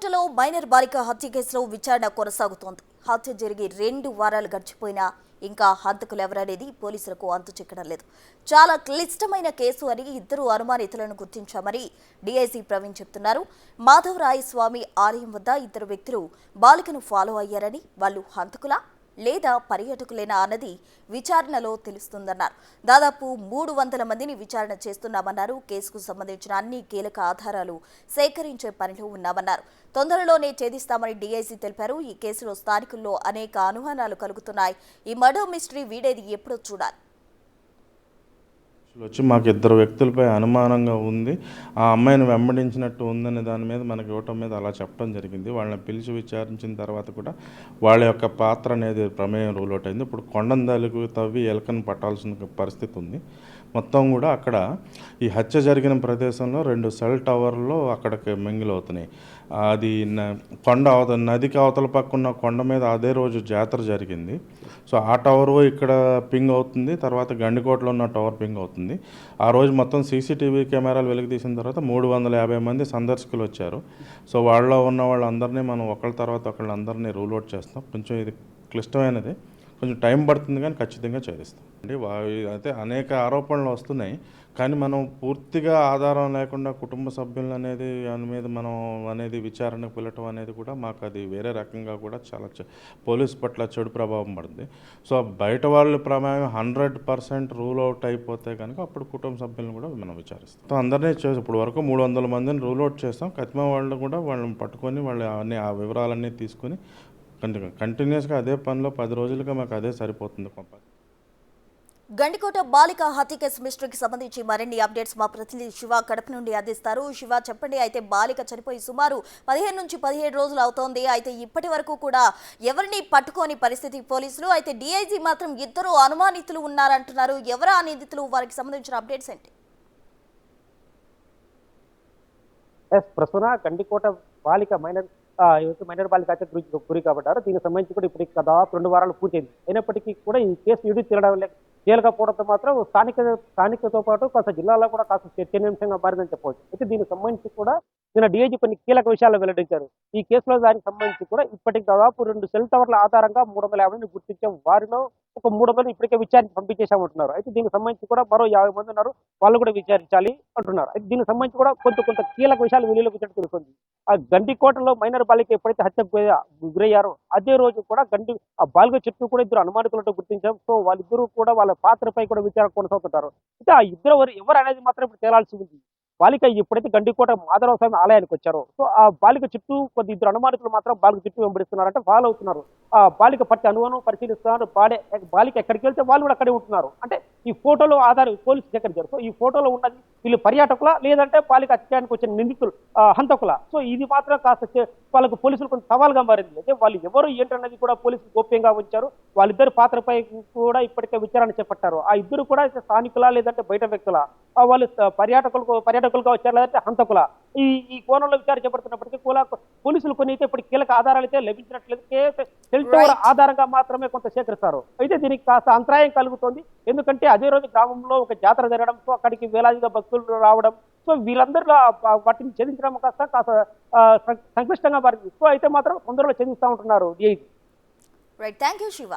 లో మైనర్ బాలిక హత్య కేసులో విచారణ కొనసాగుతోంది. హత్య జరిగి 2 వారాలు గడిచిపోయినా ఇంకా హంతకులు ఎవరనేది పోలీసులకు అంతు చిక్కడం లేదు. చాలా క్లిష్టమైన కేసు అని ఇద్దరు అనుమానితులను గుర్తించామని డీఐసీ ప్రవీణ్ చెప్తున్నారు. మాధవరాయ స్వామి ఆలయం వద్ద ఇద్దరు వ్యక్తులు బాలికను ఫాలో అయ్యారని, వాళ్ళు హంతకులా లేదా పర్యాటకులేనా అన్నది విచారణలో తెలుస్తుందన్నారు. దాదాపు 300 మందిని విచారణ చేస్తున్నామన్నారు. కేసుకు సంబంధించిన అన్ని కీలక ఆధారాలు సేకరించే పనిలో ఉన్నామన్నారు. తొందరలోనే ఛేదిస్తామని డీఐసీ తెలిపారు. ఈ కేసులో స్థానికుల్లో అనేక అనుమానాలు కలుగుతున్నాయి. ఈ మర్డర్ మిస్టరీ వీడేది ఎప్పుడో చూడాలి. వచ్చి మాకు ఇద్దరు వ్యక్తులపై అనుమానంగా ఉంది, ఆ అమ్మాయిని వెంబడించినట్టు ఉందనే దాని మీద మనకి ఇవ్వటం మీద అలా చెప్పడం జరిగింది. వాళ్ళని పిలిచి విచారించిన తర్వాత కూడా వాళ్ళ యొక్క పాత్ర అనేది ప్రమేయం రూల్ అవుట్ అయింది. ఇప్పుడు కొండందలుగు తవ్వి ఎలకను పట్టాల్సిన పరిస్థితి ఉంది. మొత్తం కూడా అక్కడ ఈ హత్య జరిగిన ప్రదేశంలో 2 సెల్ టవర్లు అక్కడికి మింగిలవుతున్నాయి. అది నదికి అవతల పక్కన కొండ మీద అదే రోజు జాతర జరిగింది. సో ఆ టవర్ ఇక్కడ పింగ్ అవుతుంది, తర్వాత గండికోటలో ఉన్న టవర్ పింగ్ అవుతుంది. ఆ రోజు మొత్తం సీసీటీవీ కెమెరాలు వెలికి తీసిన తర్వాత 350 మంది సందర్శకులు వచ్చారు. సో వాళ్ళలో ఉన్న వాళ్ళందరినీ మనం ఒకళ్ళ తర్వాత ఒకళ్ళందరినీ రూల్ అవుట్ చేస్తాం. కొంచెం ఇది క్లిష్టమైనది, కొంచెం టైం పడుతుంది, కానీ ఖచ్చితంగా ఛేదిస్తాం. అయితే అనేక ఆరోపణలు వస్తున్నాయి, కానీ మనం పూర్తిగా ఆధారం లేకుండా కుటుంబ సభ్యులు అనేది దాని మీద మనం అనేది విచారణకు పిలవటం అనేది కూడా మాకు అది వేరే రకంగా కూడా చాలా పోలీస్ పట్ల చెడు ప్రభావం పడుతుంది. సో బయట వాళ్ళ ప్రమేయం 100% రూల్ అవుట్ అయిపోతే కనుక అప్పుడు కుటుంబ సభ్యులను కూడా మనం విచారిస్తాం. అందరినీ ఇప్పుడు వరకు 300 మందిని రూల్ అవుట్ చేస్తాం. కతిమ వాళ్ళు కూడా వాళ్ళని పట్టుకొని వాళ్ళు అన్ని ఆ వివరాలన్నీ తీసుకొని కంటిన్యూస్గా అదే పనిలో 10 రోజులుగా మాకు అదే సరిపోతుంది. గండికోట బాలిక హత్య కేసు మిస్టరీకి సంబంధించి మరిన్ని అప్డేట్స్ మా ప్రతినిధి శివ కడప నుండి అందిస్తారు. శివ, చెప్పండి. అయితే బాలిక చనిపోయి సుమారు 15 నుంచి 17 రోజులు అవుతోంది. అయితే ఇప్పటి వరకు కూడా ఎవరిని పట్టుకోని పరిస్థితి పోలీసులు. అయితే డీఐజీ మాత్రం ఇద్దరు అనుమానితులు ఉన్నారంటున్నారు. ఎవరు ఆ నిందితులు, వారికి సంబంధించిన అప్డేట్స్ ఏంటి? ప్రస్తుత గండికోట బాలిక మైనర్ బాలిక హత్య గురి కాబట్టారు. దీనికి సంబంధించి కూడా ఇప్పటికి దాదాపు 2 వారాలు పూర్తయింది. అయినప్పటికీ కూడా ఈ కేసు తేలకపోవడంతో మాత్రం స్థానికతో పాటు కాస్త జిల్లాలో కూడా కాస్త చర్చనీయాంశంగా మారిందని చెప్పవచ్చు. అయితే దీనికి సంబంధించి కూడా నిన్న డీఐజీ కొన్ని కీలక విషయాలు వెల్లడించారు. ఈ కేసులో దానికి సంబంధించి కూడా ఇప్పటికి దాదాపు 2 సెల్ టవర్ల ఆధారంగా 350 మంది గుర్తించాం. వారిలో ఒక 300 ఇప్పటికే విచారించి పంపించేశామంటున్నారు. అయితే దీనికి సంబంధించి కూడా మరో 50 మంది ఉన్నారు, వాళ్ళు కూడా విచారించాలి అంటున్నారు. అయితే దీనికి సంబంధించి కూడా కొంత కీలక విషయాలు వెలుగులోకి వచ్చినట్టు తెలుస్తుంది. ఆ గండికోటలో మైనర్ బాలిక ఎప్పుడైతే హత్య గురయ్యారో అదే రోజు కూడా ఆ బాలిక చుట్టూ కూడా 2 అనుమానితులతో గుర్తించాం. సో వాళ్ళిద్దరూ కూడా వాళ్ళ పాత్రపై కూడా విచారణ కొనసాగుతుంటారు. అయితే ఆ ఇద్దరు ఎవరు అనేది మాత్రం ఇప్పుడు తేలాల్సి ఉంది. బాలిక ఎప్పుడైతే గండికోట మాధవరాయ స్వామి ఆలయానికి వచ్చారో సో ఆ బాలిక చుట్టూ 2 అనుమానితులు మాత్రం బాలిక చుట్టూ వెంబడిస్తున్నారంటే ఫాలో అవుతున్నారు. ఆ బాలిక పట్టి అనుమానం పరిశీలిస్తున్నారు. బాలిక ఎక్కడికి వెళ్తే వాళ్ళు కూడా అక్కడే ఉంటున్నారు. అంటే ఈ ఫోటోలో ఆధారం పోలీసు సేకరించారు. సో ఈ ఫోటోలో ఉన్నది వీళ్ళు పర్యాటకుల లేదంటే బాలిక హత్యానికి వచ్చిన నిందితులు హంతకుల. సో ఇది మాత్రం కాస్త వాళ్ళకు పోలీసులు కొంచెం సవాల్గా మారింది. అయితే వాళ్ళు ఎవరు ఏంటన్నది కూడా పోలీసులు గోప్యంగా ఉంచారు. వాళ్ళిద్దరు పాత్రపై కూడా ఇప్పటికే విచారణ చేపట్టారు. ఆ ఇద్దరు కూడా స్థానికుల లేదంటే బయట వ్యక్తుల, వాళ్ళు పర్యాటకులుగా వచ్చారు లేదంటే హంతకుల. ఈ కోణంలో విచారణ చేపడుతున్నప్పటికీ కూడా పోలీసులు కొన్ని అయితే ఇప్పుడు కీలక ఆధారాలు అయితే లభించినట్లేదు. సెల్ టవర్ ఆధారంగా మాత్రమే కొంత సేకరిస్తారు. అయితే దీనికి కాస్త అంతరాయం కలుగుతుంది. ఎందుకంటే అదే రోజు గ్రామంలో ఒక జాతర జరగడం, సో అక్కడికి వేలాదిగా భక్తులు రావడం, సో వీళ్ళందరూ వాటిని ఛేదించడం కాస్త సంక్లిష్టంగా మారింది. సో అయితే మాత్రం తొందరలో ఛేదిస్తూ ఉంటున్నారు. Right, thank you Shiva.